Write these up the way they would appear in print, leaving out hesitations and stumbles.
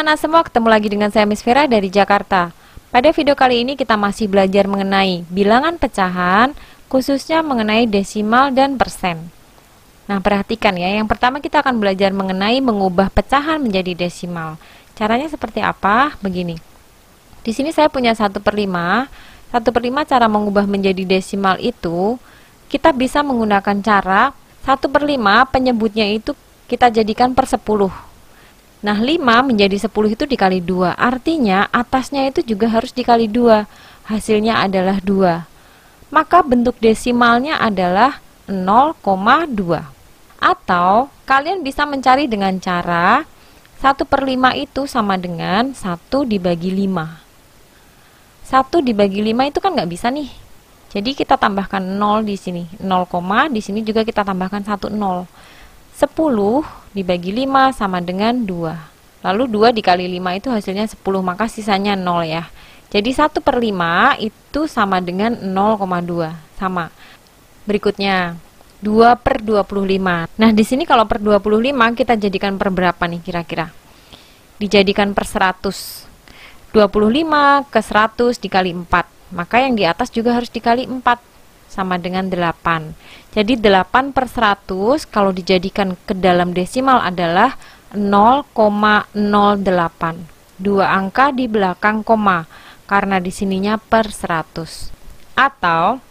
anak-anak semua, ketemu lagi dengan saya Miss Vera dari Jakarta. Pada video kali ini kita masih belajar mengenai bilangan pecahan, khususnya mengenai desimal dan persen. Nah, perhatikan ya, yang pertama kita akan belajar mengenai mengubah pecahan menjadi desimal. Caranya seperti apa? Begini. Di sini saya punya 1/5. 1/5 cara mengubah menjadi desimal itu, kita bisa menggunakan cara 1/5 penyebutnya itu kita jadikan per 10. Nah, 5 menjadi 10 itu dikali 2. Artinya, atasnya itu juga harus dikali 2. Hasilnya adalah 2. Maka bentuk desimalnya adalah 0,2. Atau, kalian bisa mencari dengan cara 1/5 itu sama dengan 1 dibagi 5. 1 dibagi 5 itu kan nggak bisa nih. Jadi, kita tambahkan 0 di sini. 0, di sini juga kita tambahkan 1 0. 10 dibagi 5 sama dengan 2. Lalu 2 dikali 5 itu hasilnya 10, maka sisanya 0 ya. Jadi 1/5 itu sama dengan 0,2. Sama. Berikutnya, 2/25. Nah, di sini kalau per 25 kita jadikan per berapa nih kira-kira? Dijadikan per 100. 25 ke 100 dikali 4. Maka yang di atas juga harus dikali 4. Sama dengan 8. Jadi 8 per 100 kalau dijadikan ke dalam desimal adalah 0,08. Dua angka di belakang koma, karena di sininya per 100. Atau,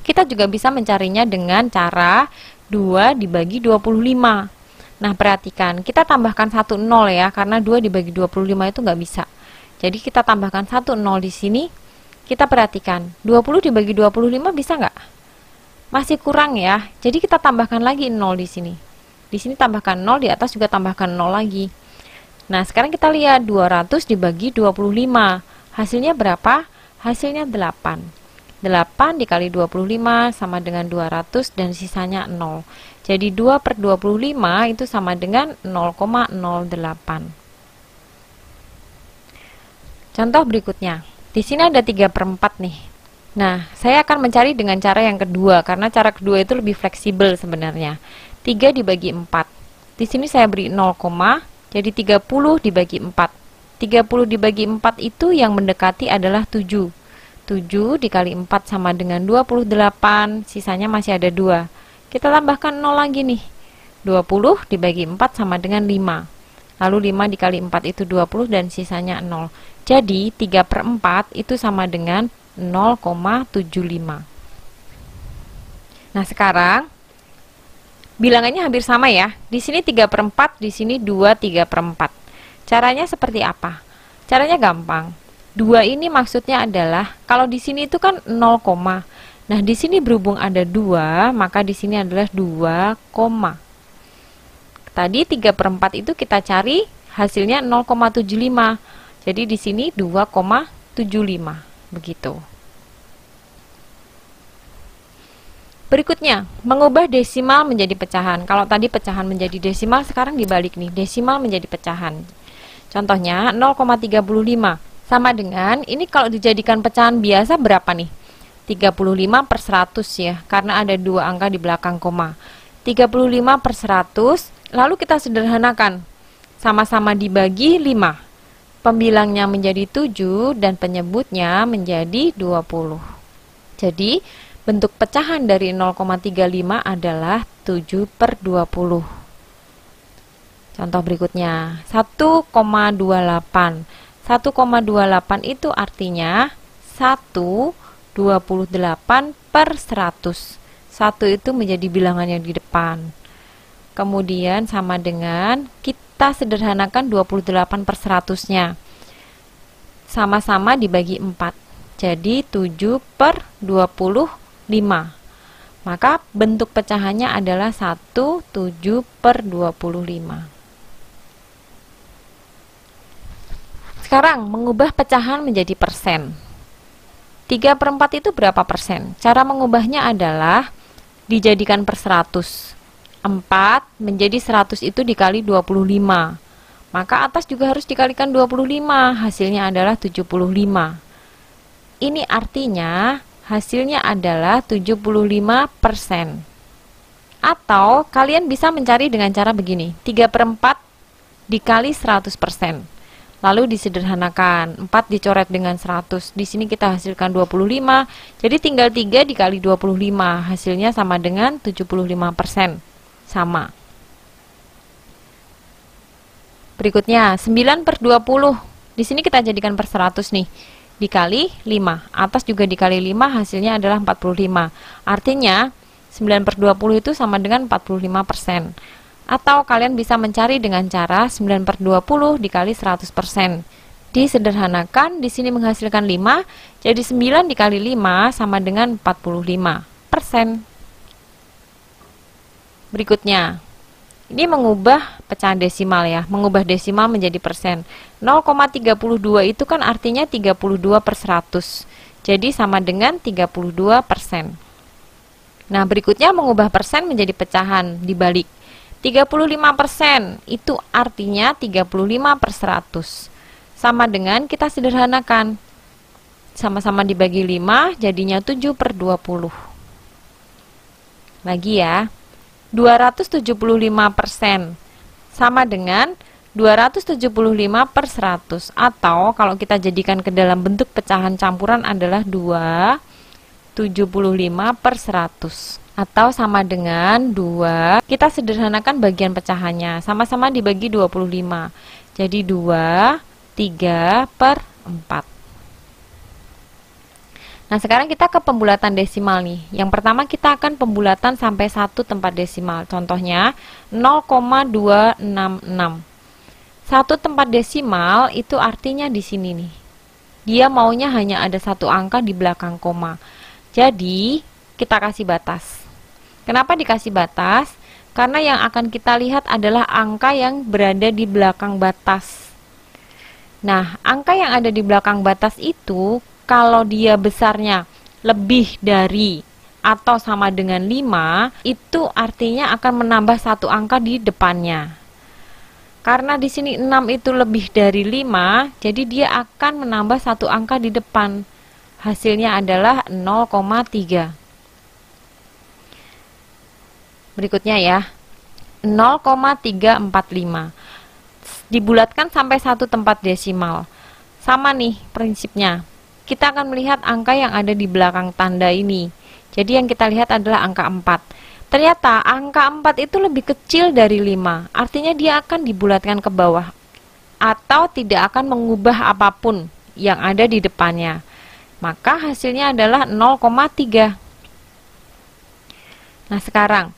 kita juga bisa mencarinya dengan cara 2 dibagi 25. Nah, perhatikan, kita tambahkan 1 0 ya, karena 2 dibagi 25 itu nggak bisa. Jadi kita tambahkan 1 0 di sini. Kita perhatikan, 20 dibagi 25 bisa nggak? Masih kurang ya, jadi kita tambahkan lagi 0 di sini. Di sini tambahkan 0, di atas juga tambahkan 0 lagi. Nah, sekarang kita lihat 200 dibagi 25. Hasilnya berapa? Hasilnya 8. 8 dikali 25 sama dengan 200 dan sisanya 0. Jadi 2/25 itu sama dengan 0,08. Contoh berikutnya. Di sini ada 3/4 nih. Nah, saya akan mencari dengan cara yang kedua, karena cara kedua itu lebih fleksibel sebenarnya. 3 dibagi 4. Di sini saya beri 0, jadi 30 dibagi 4. 30 dibagi 4 itu yang mendekati adalah 7. 7 dikali 4 sama dengan 28, sisanya masih ada 2. Kita tambahkan 0 lagi nih. 20 dibagi 4 sama dengan 5. Lalu 5 dikali 4 itu 20 dan sisanya 0. Jadi 3/4 itu sama dengan 0,75. Nah, sekarang bilangannya hampir sama ya. Di sini 3/4, di sini 2 3/4. Caranya seperti apa? Caranya gampang. 2 ini maksudnya adalah kalau di sini itu kan 0, nah di sini berhubung ada 2, maka di sini adalah 2, tadi 3/4 itu kita cari hasilnya 0,75. Jadi di sini 2,75. Begitu. Berikutnya, mengubah desimal menjadi pecahan. Kalau tadi pecahan menjadi desimal, sekarang dibalik nih, desimal menjadi pecahan. Contohnya 0,35 sama dengan, ini kalau dijadikan pecahan biasa berapa nih? 35 per 100 ya, karena ada 2 angka di belakang koma. 35 per 100, lalu kita sederhanakan. Sama-sama dibagi 5. Pembilangnya menjadi 7 dan penyebutnya menjadi 20. Jadi, bentuk pecahan dari 0,35 adalah 7/20. Contoh berikutnya, 1,28. 1,28 itu artinya 1/28 per 100. 1 itu menjadi bilangan yang di depan. Kemudian sama dengan kita sederhanakan 28 per 100-nya. Sama-sama dibagi 4. Jadi 7/25. Maka bentuk pecahannya adalah 1/7/25. Sekarang mengubah pecahan menjadi persen. 3/4 itu berapa persen? Cara mengubahnya adalah dijadikan per 100. 4 menjadi 100 itu dikali 25. Maka atas juga harus dikalikan 25. Hasilnya adalah 75. Ini artinya hasilnya adalah 75%. Atau kalian bisa mencari dengan cara begini. 3/4 dikali 100%. Lalu disederhanakan, 4 dicoret dengan 100. Di sini kita hasilkan 25, jadi tinggal 3 dikali 25, hasilnya sama dengan 75%. Sama. Berikutnya, 9 per 20. Di sini kita jadikan per 100 nih. Dikali 5. Atas juga dikali 5, hasilnya adalah 45. Artinya, 9 per 20 itu sama dengan 45%. Atau kalian bisa mencari dengan cara 9 per 20 dikali 100%. Disederhanakan, di sini menghasilkan 5, jadi 9 dikali 5 sama dengan 45%. Berikutnya, ini mengubah pecahan desimal ya, mengubah desimal menjadi persen. 0,32 itu kan artinya 32 per 100, jadi sama dengan 32%. Nah, berikutnya mengubah persen menjadi pecahan dibalik. 35% itu artinya 35 per 100. Sama dengan kita sederhanakan. Sama-sama dibagi 5 jadinya 7 per 20. Lagi ya. 275% sama dengan 275 per 100. Atau kalau kita jadikan ke dalam bentuk pecahan campuran adalah 275 per 100. Atau sama dengan 2, kita sederhanakan bagian pecahannya, sama-sama dibagi 25, jadi 2, 3 per 4. Nah, sekarang kita ke pembulatan desimal nih. Yang pertama kita akan pembulatan sampai 1 tempat desimal, contohnya 0,266. 1 tempat desimal itu artinya di sini nih, dia maunya hanya ada 1 angka di belakang koma, jadi kita kasih batas. Kenapa dikasih batas? Karena yang akan kita lihat adalah angka yang berada di belakang batas. Nah, angka yang ada di belakang batas itu, kalau dia besarnya lebih dari atau sama dengan 5, itu artinya akan menambah 1 angka di depannya. Karena di sini 6 itu lebih dari 5, jadi dia akan menambah 1 angka di depan. Hasilnya adalah 0,3. Berikutnya ya, 0,345 dibulatkan sampai 1 tempat desimal. Sama nih prinsipnya, kita akan melihat angka yang ada di belakang tanda ini. Jadi yang kita lihat adalah angka 4. Ternyata angka 4 itu lebih kecil dari 5, artinya dia akan dibulatkan ke bawah atau tidak akan mengubah apapun yang ada di depannya. Maka hasilnya adalah 0,3. Nah, sekarang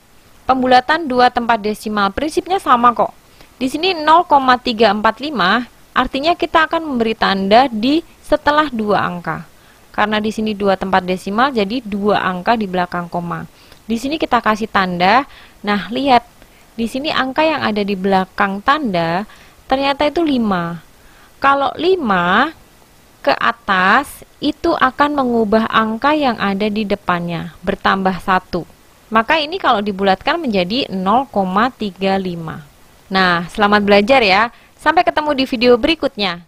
pembulatan 2 tempat desimal prinsipnya sama kok. Di sini 0,345 artinya kita akan memberi tanda di setelah 2 angka. Karena di sini 2 tempat desimal jadi 2 angka di belakang koma. Di sini kita kasih tanda. Nah, lihat. Di sini angka yang ada di belakang tanda ternyata itu 5. Kalau 5 ke atas itu akan mengubah angka yang ada di depannya, bertambah 1. Maka ini kalau dibulatkan menjadi 0,35. Nah, selamat belajar ya. Sampai ketemu di video berikutnya.